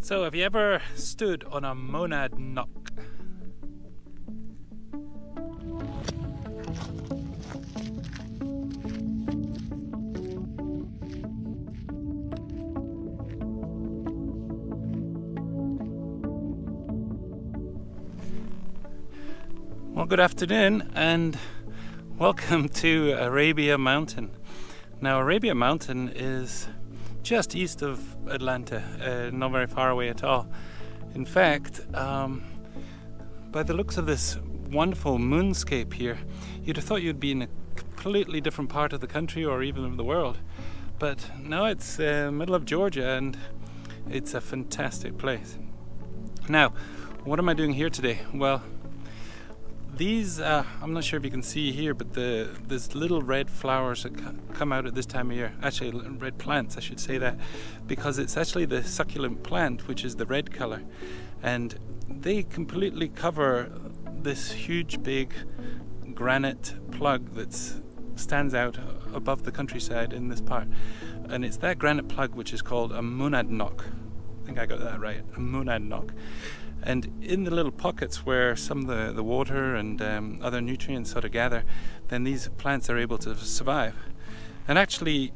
So, have you ever stood on a monad knock? Well, good afternoon and welcome to Arabia Mountain. Now, Arabia Mountain is just east of Atlanta, not very far away at all. In fact, by the looks of this wonderful moonscape here, you'd have thought you'd be in a completely different part of the country or even of the world. But no, it's middle of Georgia and it's a fantastic place. Now, what am I doing here today? Well, these, I'm not sure if you can see here, but there's little red flowers that come out at this time of year. Actually, red plants, I should say that, because it's actually the succulent plant, which is the red color. And they completely cover this huge, big granite plug that stands out above the countryside in this part. And it's that granite plug which is called a monadnock. I think I got that right, a monadnock. And in the little pockets where some of the water and other nutrients sort of gather, then these plants are able to survive. And actually,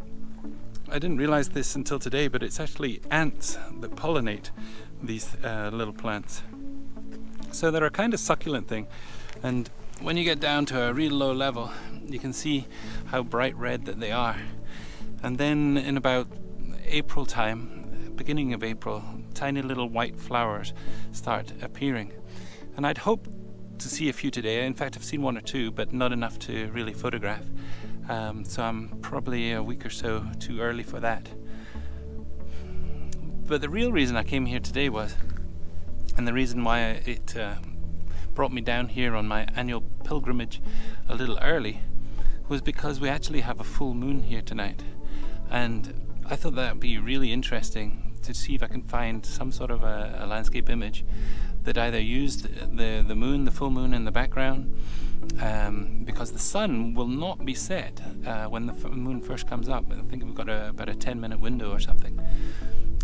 I didn't realize this until today, but it's actually ants that pollinate these little plants. So they're a kind of succulent thing. And when you get down to a real low level, you can see how bright red that they are. And then in about April time, beginning of April, tiny little white flowers start appearing. And I'd hoped to see a few today. In fact, I've seen one or two, but not enough to really photograph. So I'm probably a week or so too early for that. But the real reason I came here today was, and the reason why it brought me down here on my annual pilgrimage a little early, was because we actually have a full moon here tonight. And I thought that would be really interesting to see if I can find some sort of a landscape image that either used the moon, the full moon in the background, because the sun will not be set when the moon first comes up. I think we've got about a 10-minute window or something.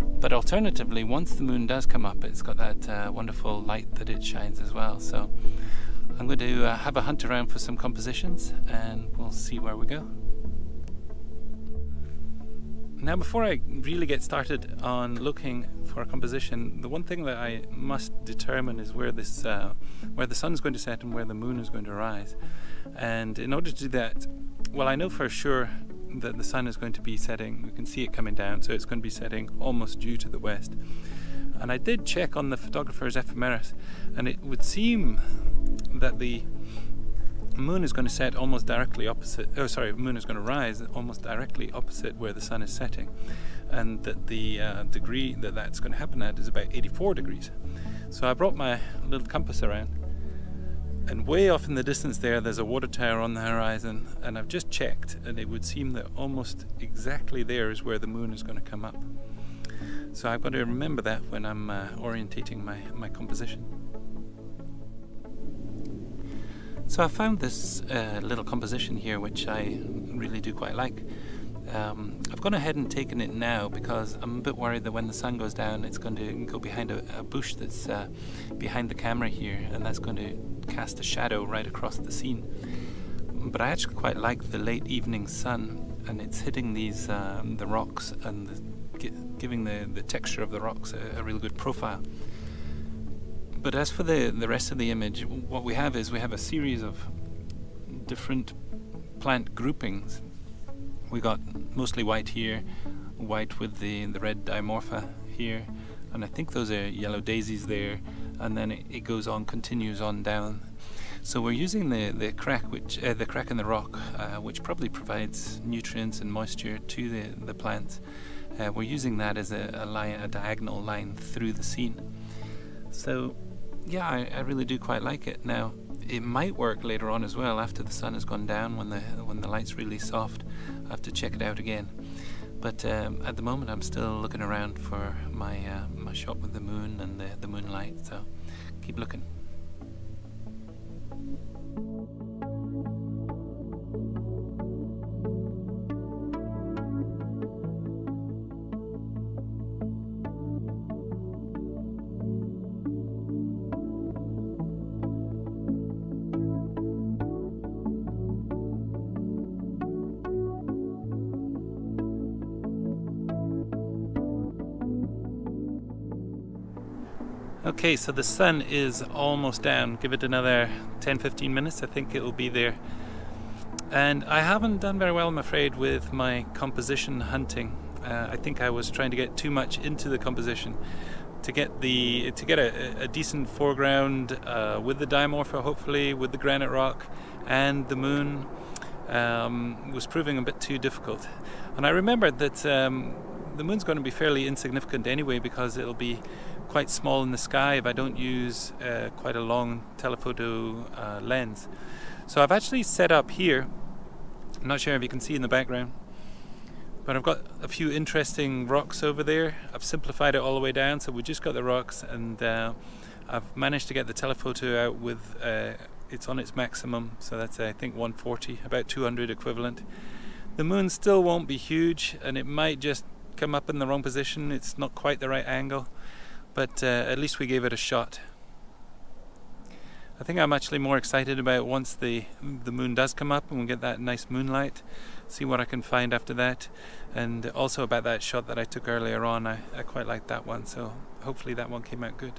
But alternatively, once the moon does come up, it's got that wonderful light that it shines as well. So I'm going to have a hunt around for some compositions and we'll see where we go. Now, before I really get started on looking for a composition, the one thing that I must determine is where the sun is going to set and where the moon is going to rise. And in order to do that, well, I know for sure that the sun is going to be setting. We can see it coming down, so it's going to be setting almost due to the west. And I did check on the photographer's ephemeris, and it would seem that the moon is going to set almost directly opposite, moon is going to rise almost directly opposite where the sun is setting, and that the degree that that's going to happen at is about 84 degrees. So I brought my little compass around, and way off in the distance there's a water tower on the horizon, and I've just checked, and it would seem that almost exactly there is where the moon is going to come up. So I've got to remember that when I'm orientating my composition. So I found this little composition here which I really do quite like. I've gone ahead and taken it now because I'm a bit worried that when the sun goes down it's going to go behind a bush that's behind the camera here, and that's going to cast a shadow right across the scene. But I actually quite like the late evening sun, and it's hitting these the rocks and giving the texture of the rocks a real good profile. But as for the rest of the image, what we have is a series of different plant groupings. We got mostly white here, white with the red Diamorpha here, and I think those are yellow daisies there, and then it goes on, continues on down. So we're using the crack in the rock, which probably provides nutrients and moisture to the plants. We're using that as a diagonal line through the scene. So yeah, I really do quite like it. Now, it might work later on as well after the sun has gone down, when the light's really soft. I have to check it out again. But at the moment I'm still looking around for my shot with the moon and the moonlight, so keep looking. Okay, so the sun is almost down. Give it another 10-15 minutes, I think it'll be there. And I haven't done very well, I'm afraid, with my composition hunting. I think I was trying to get too much into the composition to get a decent foreground with the Diamorpha, hopefully, with the granite rock and the moon. Was proving a bit too difficult. And I remembered that the moon's going to be fairly insignificant anyway, because it'll be quite small in the sky if I don't use quite a long telephoto lens. So I've actually set up here, I'm not sure if you can see in the background, but I've got a few interesting rocks over there. I've simplified it all the way down, so we just got the rocks, and I've managed to get the telephoto out with it's on its maximum, so that's I think 140, about 200 equivalent. The moon still won't be huge, and it might just come up in the wrong position. It's not quite the right angle, but at least we gave it a shot. I think I'm actually more excited about once the moon does come up and we get that nice moonlight, see what I can find after that, and also about that shot that I took earlier on. I quite liked that one, so hopefully that one came out good.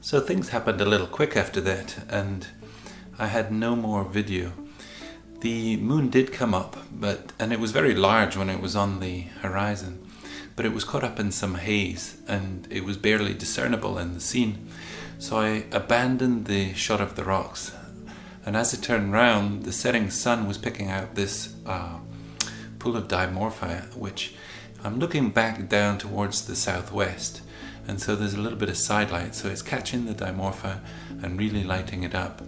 So things happened a little quick after that, and I had no more video. The moon did come up, and it was very large when it was on the horizon, but it was caught up in some haze and it was barely discernible in the scene. So I abandoned the shot of the rocks, and as it turned round, the setting sun was picking out this pool of Diamorpha, which I'm looking back down towards the southwest, and so there's a little bit of side light, so it's catching the Diamorpha and really lighting it up,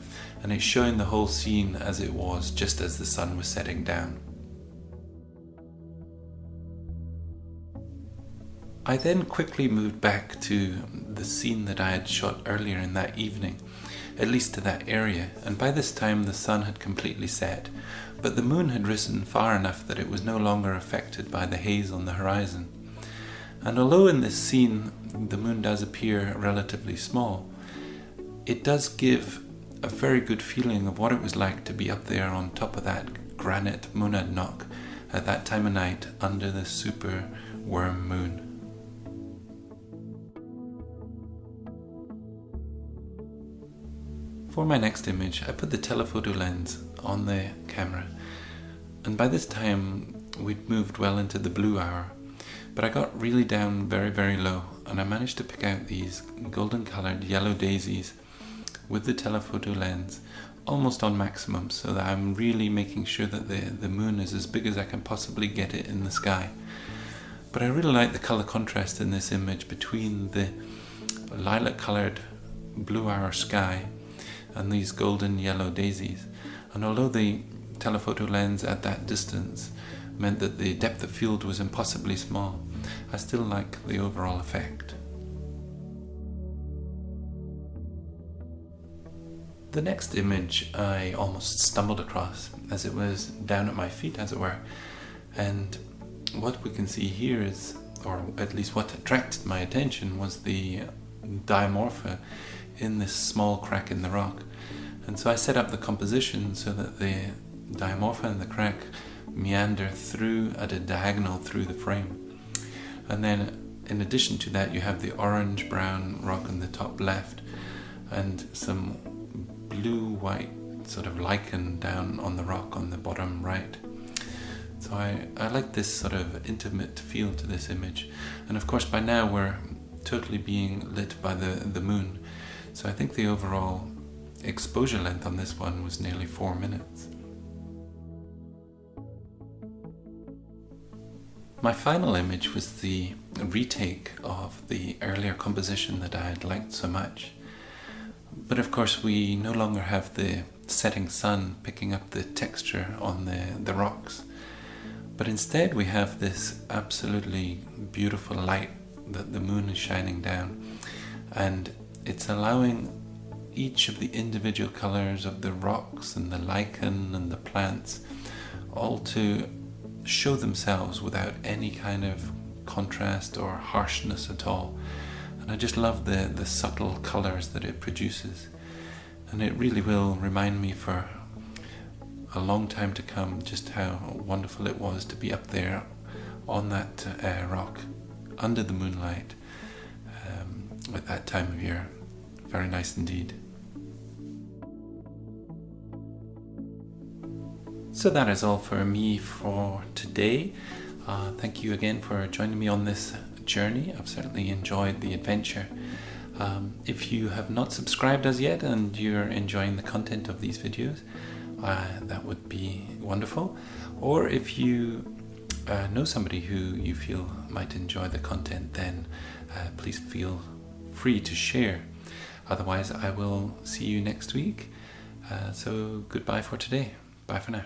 and it's showing the whole scene as it was just as the sun was setting down. I then quickly moved back to the scene that I had shot earlier in that evening, at least to that area, and by this time the sun had completely set, but the moon had risen far enough that it was no longer affected by the haze on the horizon. And although in this scene the moon does appear relatively small, it does give a very good feeling of what it was like to be up there on top of that granite monadnock at that time of night under the super worm moon. For my next image, I put the telephoto lens on the camera, and by this time we'd moved well into the blue hour, but I got really down very, very low, and I managed to pick out these golden coloured yellow daisies with the telephoto lens almost on maximum, so that I'm really making sure that the moon is as big as I can possibly get it in the sky. But I really like the colour contrast in this image between the lilac coloured blue hour sky and these golden yellow daisies. And although the telephoto lens at that distance meant that the depth of field was impossibly small, I still like the overall effect. The next image I almost stumbled across as it was down at my feet, as it were, and what we can see here is, or at least what attracted my attention, was the Diamorpha in this small crack in the rock. And so I set up the composition so that the Diamorpha and the crack meander through at a diagonal through the frame. And then in addition to that, you have the orange-brown rock on the top left and some blue-white sort of lichen down on the rock on the bottom right. So I like this sort of intimate feel to this image. And of course by now we're totally being lit by the moon. So I think the overall exposure length on this one was nearly 4 minutes. My final image was the retake of the earlier composition that I had liked so much. But of course we no longer have the setting sun picking up the texture on the rocks. But instead we have this absolutely beautiful light that the moon is shining down, and it's allowing each of the individual colors of the rocks and the lichen and the plants all to show themselves without any kind of contrast or harshness at all. And I just love the subtle colors that it produces, and it really will remind me for a long time to come just how wonderful it was to be up there on that rock under the moonlight at that time of year. Very nice indeed. So that is all for me for today. Thank you again for joining me on this journey. I've certainly enjoyed the adventure. If you have not subscribed as yet and you're enjoying the content of these videos, that would be wonderful. Or if you know somebody who you feel might enjoy the content, then please feel free to share. Otherwise, I will see you next week. So goodbye for today. Bye for now.